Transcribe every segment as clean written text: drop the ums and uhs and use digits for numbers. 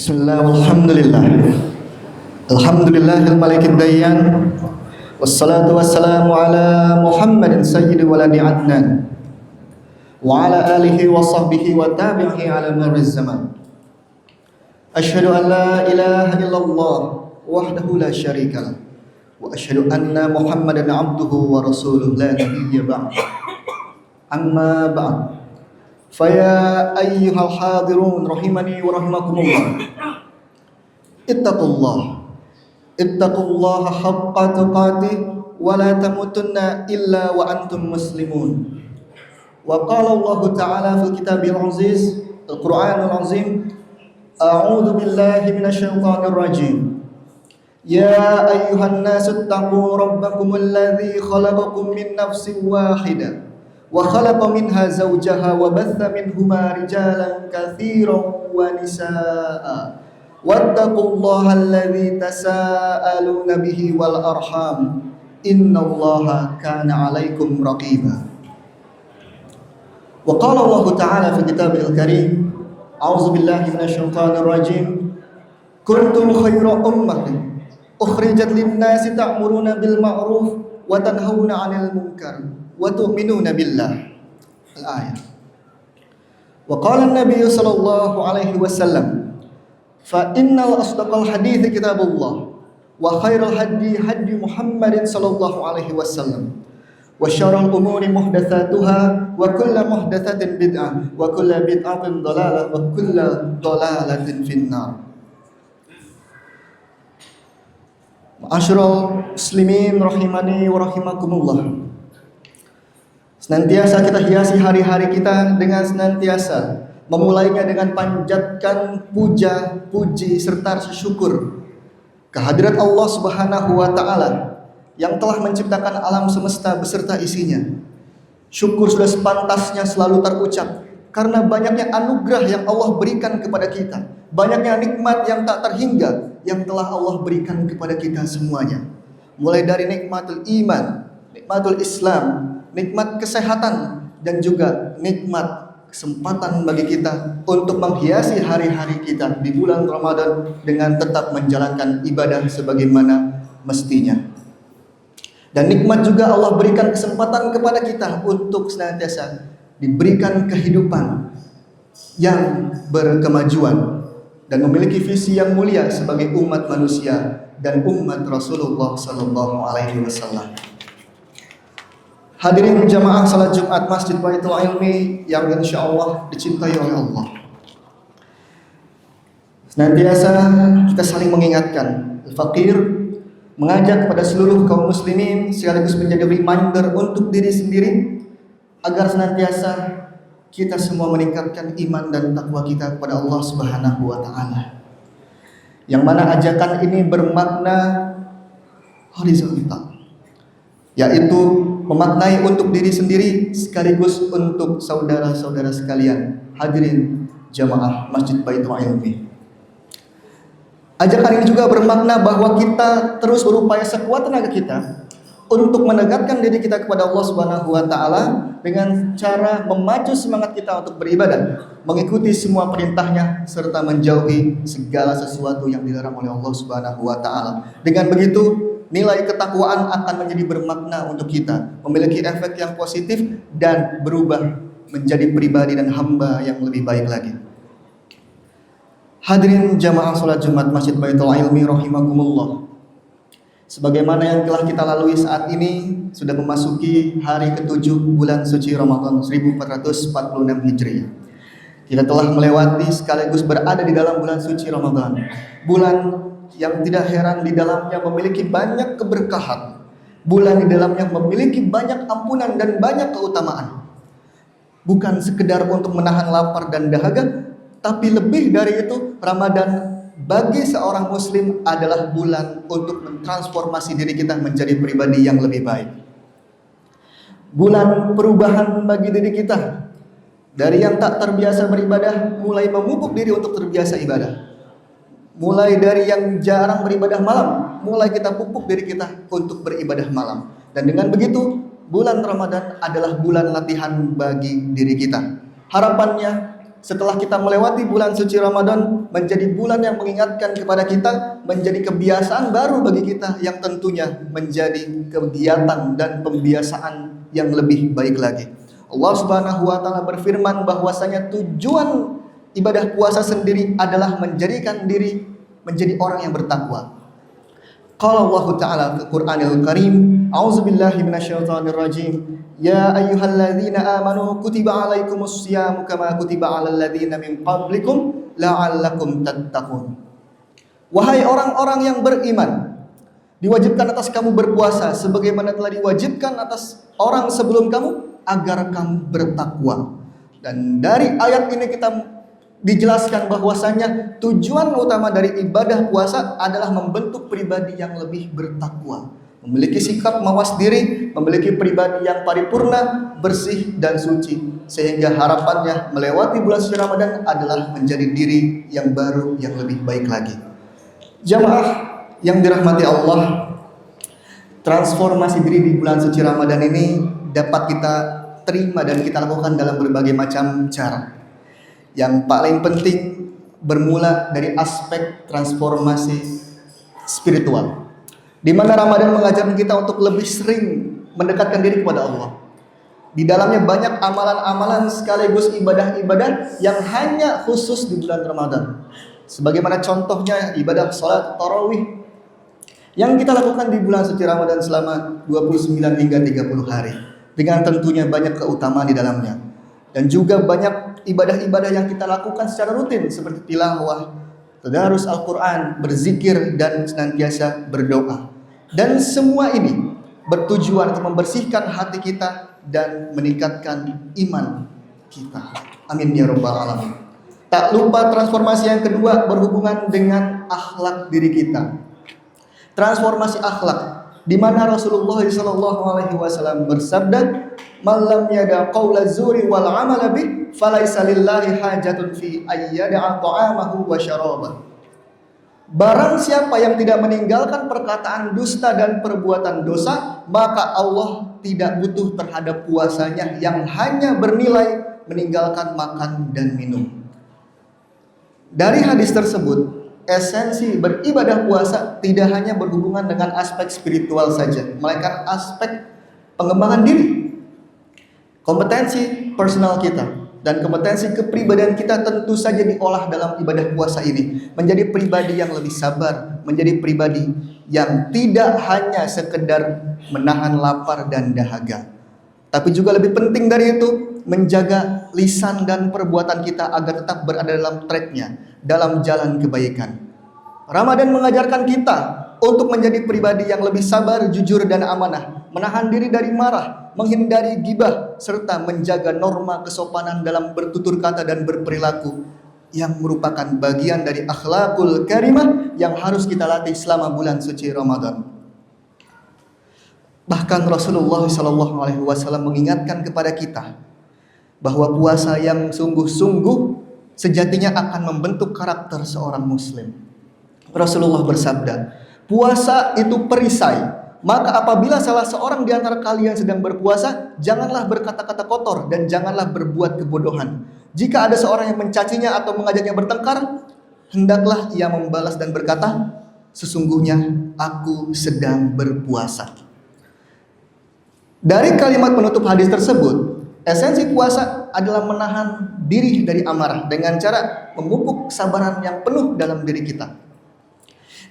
Bismillah, walhamdulillah. Alhamdulillahil malikid dayyan. Wassalatu wassalamu ala Muhammadin sayyidi waladi adnan wa ala alihi wa sahbihi wa tabi'ihi ala marriz zaman. Asyhadu an la ilaha illallah wahdahu la syarika lah wa asyhadu anna Muhammadan abduhu wa rasuluh la nabiyya ba'd. Amma ba'd. Faya ayyuhal hadirun rahimani wa rahimakumullah. Ittaqullaha haqqa tuqatih wa la tamutunna illa wa antum muslimun. Wa qala Allah ta'ala fil kitabil aziz Al-Qur'anul azim, a'udzu billahi minasyaitonir rajim. Ya ayyuhan nasu ittaqu rabbakumul ladzi khalaqakum min nafsin wahidah wa khalaqa minha zawjaha wa batha minhuma rijalan katsiran wa nisaa wattaqullaha alladzi tasaaluna bihi wal arham innallaha kana 'alaikum raqiba. Wa qala Allah ta'ala fi kitabil karim, a'udzu billahi minasyaitonir rajim, kuntum khayra ummatin ukhrijat lin-nasi ta'muruna bil ma'ruf wa tanhauna 'anil munkar wa tu'minuna billah. Al-ayat. Wa qala an-nabiy sallallahu alaihi wasallam, fa innal asdaqal hadithi kitabullah wa khairal hadi hadi Muhammadin sallallahu alaihi wasallam wa syarrul umuri muhdatsatuha wa kullu muhdatsatin bid'ah wa kullu bid'atin dhalalah wa kullu dhalalatin finnar. Ma'asyiral muslimin rahimani wa rahimakumullah. Senantiasa kita hiasi hari-hari kita dengan senantiasa memulainya dengan panjatkan puja, puji serta rasa syukur kehadirat Allah Subhanahu wa taala yang telah menciptakan alam semesta beserta isinya. Syukur sudah sepantasnya selalu terucap karena banyaknya anugerah yang Allah berikan kepada kita, banyaknya nikmat yang tak terhingga yang telah Allah berikan kepada kita semuanya. Mulai dari nikmatul iman, nikmatul Islam, nikmat kesehatan, dan juga nikmat kesempatan bagi kita untuk menghiasi hari-hari kita di bulan Ramadan dengan tetap menjalankan ibadah sebagaimana mestinya. Dan nikmat juga Allah berikan kesempatan kepada kita untuk senantiasa diberikan kehidupan yang berkemajuan dan memiliki visi yang mulia sebagai umat manusia dan umat Rasulullah sallallahu alaihi wasallam. Hadirin jamaah salat Jumat Masjid Baitul Ilmi yang insyaallah dicintai oleh Allah. Senantiasa kita saling mengingatkan, al-faqir mengajak kepada seluruh kaum muslimin sekaligus menjadi reminder untuk diri sendiri agar senantiasa kita semua meningkatkan iman dan takwa kita kepada Allah Subhanahu wa taala. Yang mana ajakan ini bermakna horizontal, yaitu memaknai untuk diri sendiri sekaligus untuk saudara-saudara sekalian hadirin jamaah Masjid Baitul Ilmi. Ajakan ini juga bermakna bahwa kita terus berupaya sekuat tenaga kita untuk menegakkan diri kita kepada Allah Subhanahu wa taala dengan cara memacu semangat kita untuk beribadah, mengikuti semua perintahnya serta menjauhi segala sesuatu yang dilarang oleh Allah Subhanahu wa taala. Dengan begitu nilai ketakwaan akan menjadi bermakna untuk kita, memiliki efek yang positif dan berubah menjadi pribadi dan hamba yang lebih baik lagi. Hadirin jamaah salat Jumat Masjid Baitul Ilmi rahimakumullah. Sebagaimana yang telah kita lalui saat ini sudah memasuki hari ke-7 bulan suci Ramadan 1446 Hijriah. Kita telah melewati sekaligus berada di dalam bulan suci Ramadan. Bulan yang tidak heran di dalamnya memiliki banyak keberkahan, bulan di dalamnya memiliki banyak ampunan dan banyak keutamaan. Bukan sekedar untuk menahan lapar dan dahaga, tapi lebih dari itu, Ramadan bagi seorang muslim adalah bulan untuk mentransformasi diri kita menjadi pribadi yang lebih baik. Bulan perubahan bagi diri kita, dari yang tak terbiasa beribadah mulai memupuk diri untuk terbiasa ibadah. Mulai dari yang jarang beribadah malam, mulai kita pupuk diri kita untuk beribadah malam. Dan dengan begitu, bulan Ramadan adalah bulan latihan bagi diri kita. Harapannya setelah kita melewati bulan suci Ramadan menjadi bulan yang mengingatkan kepada kita, menjadi kebiasaan baru bagi kita yang tentunya menjadi kegiatan dan pembiasaan yang lebih baik lagi. Allah Subhanahu wa taala berfirman bahwasanya tujuan ibadah puasa sendiri adalah menjadikan diri menjadi orang yang bertakwa. Qala Allah Ta'ala fi Qur'anil Karim, a'udzubillahi minasyaitonir rajim. Ya ayyuhalladzina amanu kutiba alaikumus syiyamu kama kutiba alal ladzina min qablikum la'allakum tattaqun. Wahai orang-orang yang beriman, diwajibkan atas kamu berpuasa sebagaimana telah diwajibkan atas orang sebelum kamu agar kamu bertakwa. Dan dari ayat ini kita dijelaskan bahwasanya tujuan utama dari ibadah puasa adalah membentuk pribadi yang lebih bertakwa, memiliki sikap mawas diri, memiliki pribadi yang paripurna, bersih dan suci, sehingga harapannya melewati bulan suci Ramadan adalah menjadi diri yang baru yang lebih baik lagi. Jamaah yang dirahmati Allah, transformasi diri di bulan suci Ramadan ini dapat kita terima dan kita lakukan dalam berbagai macam cara. Yang paling penting bermula dari aspek transformasi spiritual, di mana Ramadan mengajarkan kita untuk lebih sering mendekatkan diri kepada Allah. Di dalamnya banyak amalan-amalan sekaligus ibadah-ibadah yang hanya khusus di bulan Ramadan. Sebagaimana contohnya ibadah sholat tarawih yang kita lakukan di bulan suci Ramadan selama 29 hingga 30 hari. Dengan tentunya banyak keutamaan di dalamnya. Dan juga banyak ibadah-ibadah yang kita lakukan secara rutin seperti tilawah, tadarus Al-Quran, berzikir dan senantiasa berdoa. Dan semua ini bertujuan untuk membersihkan hati kita dan meningkatkan iman kita. Amin ya rabbal alamin. Tak lupa transformasi yang kedua berhubungan dengan akhlak diri kita. Transformasi akhlak di mana Rasulullah SAW bersabda, "Man lam yada qaula zuri wal amala bih, falaisa lillahi hajatun fi ayyada'a ta'amahu wa syarabah." Barang siapa yang tidak meninggalkan perkataan dusta dan perbuatan dosa, maka Allah tidak butuh terhadap puasanya yang hanya bernilai meninggalkan makan dan minum. Dari hadis tersebut, esensi beribadah puasa tidak hanya berhubungan dengan aspek spiritual saja, melainkan aspek pengembangan diri, kompetensi personal kita, dan kompetensi kepribadian kita tentu saja diolah dalam ibadah puasa ini. Menjadi pribadi yang lebih sabar, menjadi pribadi yang tidak hanya sekedar menahan lapar dan dahaga, tapi juga lebih penting dari itu, menjaga lisan dan perbuatan kita agar tetap berada dalam tracknya, dalam jalan kebaikan. Ramadan mengajarkan kita untuk menjadi pribadi yang lebih sabar, jujur dan amanah, menahan diri dari marah, menghindari gibah, serta menjaga norma kesopanan dalam bertutur kata dan berperilaku yang merupakan bagian dari akhlakul karimah yang harus kita latih selama bulan suci Ramadan. Bahkan Rasulullah SAW mengingatkan kepada kita bahwa puasa yang sungguh-sungguh sejatinya akan membentuk karakter seorang muslim. Rasulullah bersabda, puasa itu perisai, maka apabila salah seorang di antara kalian sedang berpuasa, janganlah berkata-kata kotor dan janganlah berbuat kebodohan. Jika ada seorang yang mencacinya atau mengajaknya bertengkar, hendaklah ia membalas dan berkata, sesungguhnya aku sedang berpuasa. Dari kalimat penutup hadis tersebut, esensi puasa adalah menahan diri dari amarah dengan cara memupuk kesabaran yang penuh dalam diri kita.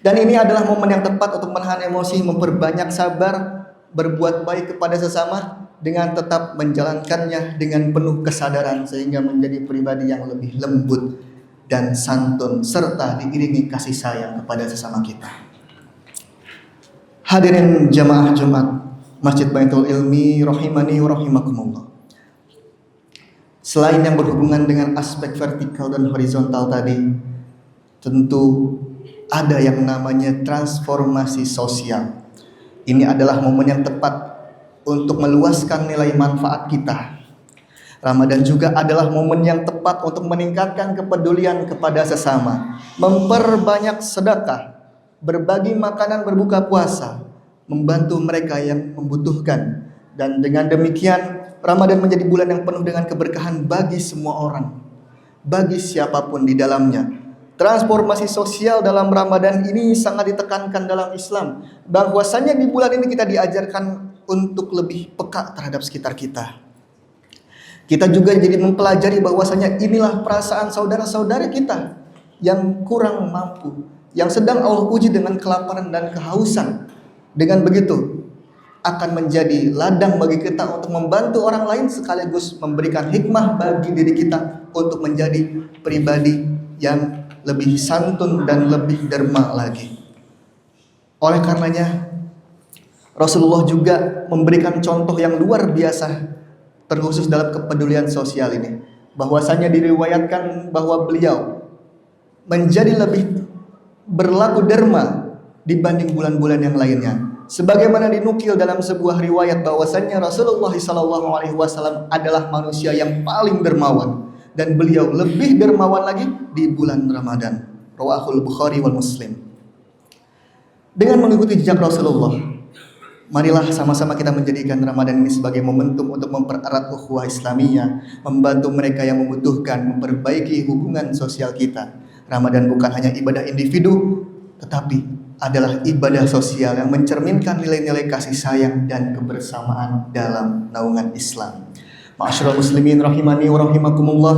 Dan ini adalah momen yang tepat untuk menahan emosi, memperbanyak sabar, berbuat baik kepada sesama dengan tetap menjalankannya dengan penuh kesadaran sehingga menjadi pribadi yang lebih lembut dan santun serta diiringi kasih sayang kepada sesama kita. Hadirin jamaah Jumat Masjid Baitul Ilmi rahimani wa rahimakumullah. Selain yang berhubungan dengan aspek vertikal dan horizontal tadi, tentu ada yang namanya transformasi sosial. Ini adalah momen yang tepat untuk meluaskan nilai manfaat kita. Ramadan juga adalah momen yang tepat untuk meningkatkan kepedulian kepada sesama, memperbanyak sedekah, berbagi makanan berbuka puasa, membantu mereka yang membutuhkan. Dan dengan demikian, Ramadan menjadi bulan yang penuh dengan keberkahan bagi semua orang. bagi siapapun di dalamnya. Transformasi sosial dalam Ramadan ini sangat ditekankan dalam Islam. Bahwasanya di bulan ini kita diajarkan untuk lebih peka terhadap sekitar kita. Kita juga jadi mempelajari bahwasanya inilah perasaan saudara-saudara kita yang kurang mampu, yang sedang Allah uji dengan kelaparan dan kehausan. Dengan begitu akan menjadi ladang bagi kita untuk membantu orang lain sekaligus memberikan hikmah bagi diri kita untuk menjadi pribadi yang lebih santun dan lebih derma lagi. Oleh karenanya Rasulullah juga memberikan contoh yang luar biasa terkhusus dalam kepedulian sosial ini. Bahwasanya diriwayatkan bahwa beliau menjadi lebih berlaku derma dibanding bulan-bulan yang lainnya. Sebagaimana dinukil dalam sebuah riwayat bahwasanya Rasulullah SAW adalah manusia yang paling dermawan dan beliau lebih dermawan lagi di bulan Ramadan. Rawahul Bukhari wal Muslim. Dengan mengikuti jejak Rasulullah, marilah sama-sama kita menjadikan Ramadan ini sebagai momentum untuk mempererat ukhuwah Islamiyah, membantu mereka yang membutuhkan, memperbaiki hubungan sosial kita. Ramadan bukan hanya ibadah individu, tetapi adalah ibadah sosial yang mencerminkan nilai-nilai kasih sayang dan kebersamaan dalam naungan Islam. Ma'asyiral muslimin rahimani wa rahimakumullah.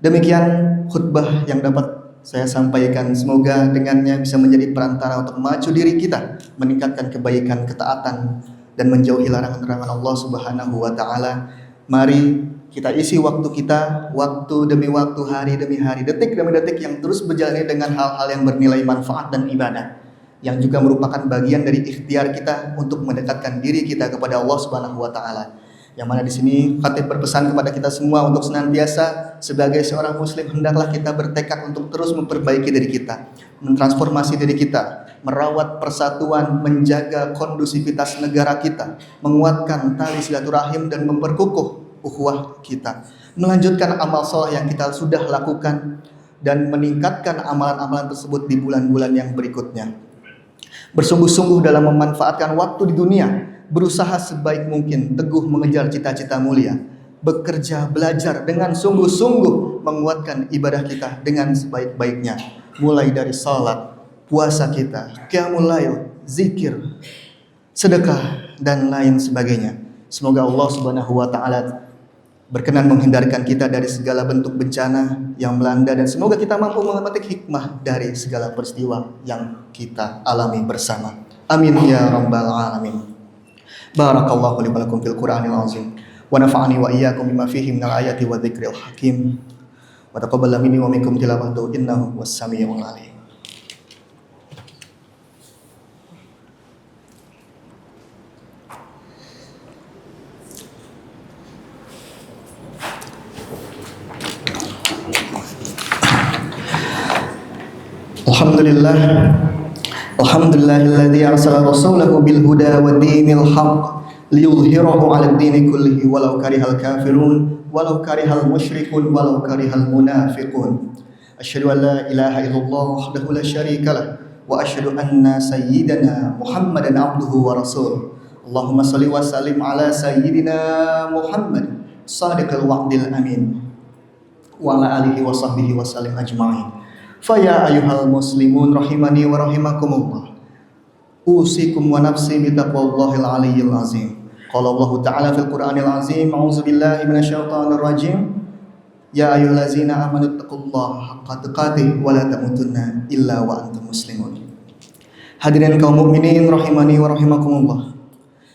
Demikian khutbah yang dapat saya sampaikan. Semoga dengannya bisa menjadi perantara untuk maju diri kita, meningkatkan kebaikan, ketaatan, dan menjauhi larangan-larangan Allah Subhanahu wa taala. Mari kita isi waktu kita, waktu demi waktu, hari demi hari, detik demi detik yang terus berjalan dengan hal-hal yang bernilai manfaat dan ibadah, yang juga merupakan bagian dari ikhtiar kita untuk mendekatkan diri kita kepada Allah Subhanahu wa taala. Yang mana di sini khatib berpesan kepada kita semua untuk senantiasa sebagai seorang muslim hendaklah kita bertekad untuk terus memperbaiki diri kita, mentransformasi diri kita, merawat persatuan, menjaga kondusivitas negara kita, menguatkan tali silaturahim dan memperkukuh ukhuwah kita, melanjutkan amal soleh yang kita sudah lakukan dan meningkatkan amalan-amalan tersebut di bulan-bulan yang berikutnya. Bersungguh-sungguh dalam memanfaatkan waktu di dunia, berusaha sebaik mungkin teguh mengejar cita-cita mulia, bekerja belajar dengan sungguh-sungguh menguatkan ibadah kita dengan sebaik-baiknya, mulai dari salat, puasa kita, qiyamul lail, zikir, sedekah dan lain sebagainya. Semoga Allah Subhanahu wa taala berkenan menghindarkan kita dari segala bentuk bencana yang melanda dan semoga kita mampu memetik hikmah dari segala peristiwa yang kita alami bersama. Amin ya rabbal alamin. Barakallahu li wa lakum fil Qur'anil azim wa nafa'ani wa iyyakum bima fihi minal ayati wa dzikril hakim wa taqabbal minni wa minkum tilawatahu innahu was-sami'ul alim. Alhamdulillah, alhamdulillahilladzi arsala rasulahu bil huda wa dinil haqq liyudhhirahu 'alad dini kullihi walau karihal kafirun walau karihal musyrikun walau karihal munafiqun. Asyhadu an la ilaha illallah wahdahu la syarika lah wa asyhadu anna sayyidana Muhammadan abduhu wa rasuluh. Allahumma shalli wa sallim ala sayyidina Muhammad shadiqil wa'dil amin wa ala alihi wa sahbihi wa sallim ajma'in. Faya ayyuhal muslimun rahimani wa rahimakumullah. Usikum wa nafsi bitaqwallahil aliyyil azim. Qala Allah Ta'ala fil Qur'anil azim, a'udzu billahi minasyaitonir rajim. Ya ayyuhallazina amanu taqullaha haqqa tuqatih wa la tamutunna illa wa antum muslimun. Hadirin kaum mukminin rahimani wa rahimakumullah.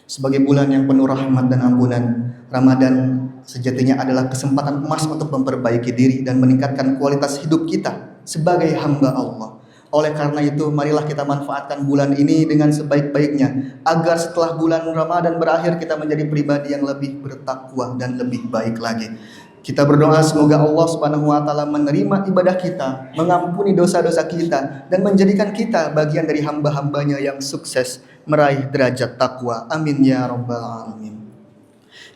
Sebagai bulan yang penuh rahmat dan ampunan, Ramadan sejatinya adalah kesempatan emas untuk memperbaiki diri dan meningkatkan kualitas hidup kita sebagai hamba Allah. Oleh karena itu, marilah kita manfaatkan bulan ini dengan sebaik-baiknya agar setelah bulan Ramadan berakhir kita menjadi pribadi yang lebih bertakwa dan lebih baik lagi. Kita berdoa semoga Allah Subhanahu wa taala menerima ibadah kita, mengampuni dosa-dosa kita dan menjadikan kita bagian dari hamba-hambanya yang sukses meraih derajat takwa. Amin ya rabbal alamin.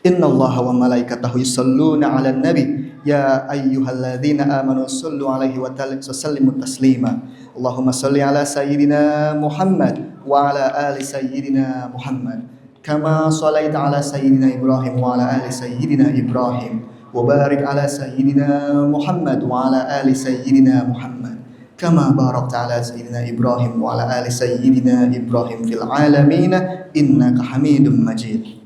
Innallaha wa malaikatahu yusholluna 'alan nabi ya ayyuhalladzina amanu shallu 'alaihi wa sallimu taslima. Allahumma shalli 'ala sayyidina Muhammad wa 'ala ali sayyidina Muhammad kama shallaita 'ala sayyidina Ibrahim wa 'ala ali sayyidina Ibrahim wa barik ala sayyidina Muhammad wa ala ali sayyidina Muhammad kama barakta ala sayyidina Ibrahim wa ala ali sayyidina Ibrahim fil alamin innaka Hamidum Majid.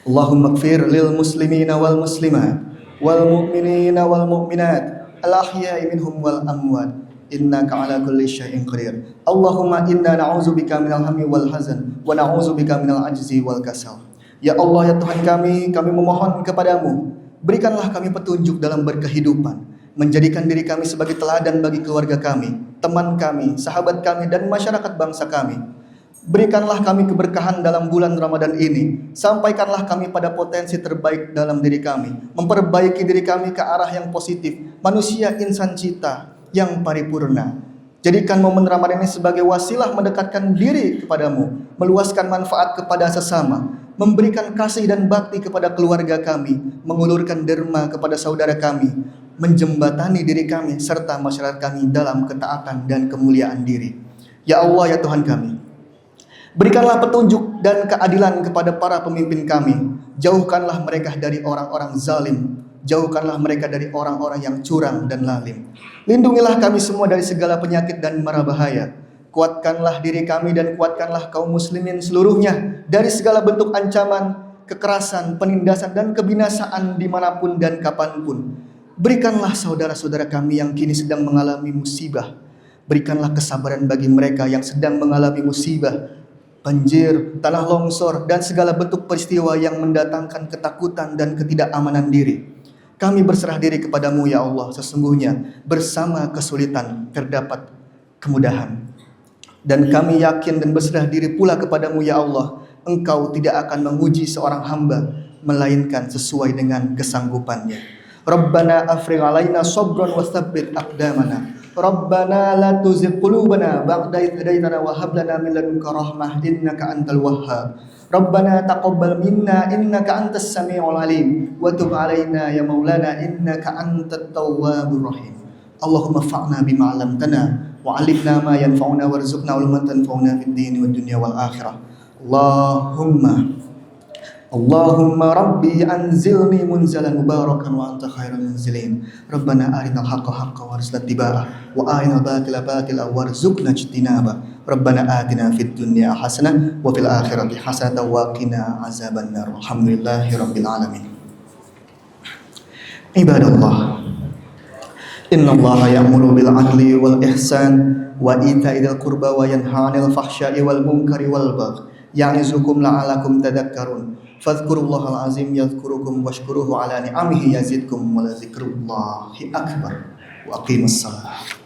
Allahumma ighfir lil muslimina wal muslimat wal mu'minina wal mu'minat al ahya'i minhum wal amwat innaka ala kulli syai'in qadir. Allahumma inna na'udzubika minal hammi wal hazan wa na'udzubika minal ajzi wal kasal. Ya Allah, ya Tuhan kami memohon kepadamu, berikanlah kami petunjuk dalam berkehidupan, menjadikan diri kami sebagai teladan bagi keluarga kami, teman kami, sahabat kami, dan masyarakat bangsa kami. Berikanlah kami keberkahan dalam bulan Ramadan ini. Sampaikanlah kami pada potensi terbaik dalam diri kami, memperbaiki diri kami ke arah yang positif, manusia insan cita yang paripurna. Jadikan momen Ramadan ini sebagai wasilah mendekatkan diri kepadamu, meluaskan manfaat kepada sesama, memberikan kasih dan bakti kepada keluarga kami, mengulurkan derma kepada saudara kami, menjembatani diri kami serta masyarakat kami dalam ketaatan dan kemuliaan diri. Ya Allah, ya Tuhan kami, berikanlah petunjuk dan keadilan kepada para pemimpin kami. Jauhkanlah mereka dari orang-orang zalim. Jauhkanlah mereka dari orang-orang yang curang dan lalim. Lindungilah kami semua dari segala penyakit dan mara bahaya. Kuatkanlah diri kami dan kuatkanlah kaum muslimin seluruhnya dari segala bentuk ancaman, kekerasan, penindasan, dan kebinasaan dimanapun dan kapanpun. Berikanlah saudara-saudara kami yang kini sedang mengalami musibah. Berikanlah kesabaran bagi mereka yang sedang mengalami musibah, banjir, tanah longsor, dan segala bentuk peristiwa yang mendatangkan ketakutan dan ketidakamanan diri. Kami berserah diri kepadamu ya Allah. Sesungguhnya bersama kesulitan terdapat kemudahan. Dan kami yakin dan berserah diri pula kepadamu ya Allah. Engkau tidak akan menguji seorang hamba melainkan sesuai dengan kesanggupannya. Rabbana afrigh alaina sabran wa tsabbit aqdamana. Rabbana la tuzigh qulubana ba'da idh hadaitana wa hab lana min ladunka rahmah innaka antal wahhab. Rabbana taqabbal minna innaka antas samiul alim wa tub alaina ya maulana innaka antat tawwabur rahim. Allahumma fa'na bima 'allamtana wa 'allimna ma yanfa'una warzuqna ilman tanfa'una fid dini wad dunya wal akhirah. Allahumma rabbi anzilni munzalan mubarakan wa anta khairul munzilin. Rabbana arinal haqqa haqqan warzuqna ittiba'ah wa arinal batila batila warzuqna ijtinaba. Rabbana atina fid dunya hasanah wa fil akhirati hasanah wa qina azabannar. Alhamdulillahirabbil alamin. Ibadallah, innallaha ya'muru bil 'adli wal ihsan wa ita'i dzil qurba wa yanha 'anil fahsya'i wal munkari wal baghi ya'izukum la'allakum tadhakkarun. Fadhkurullahal azim yadhkurukum washkuruhu ala ni'amihi yazidkum wa la dzikrullahi akbar. Wa aqimus salat.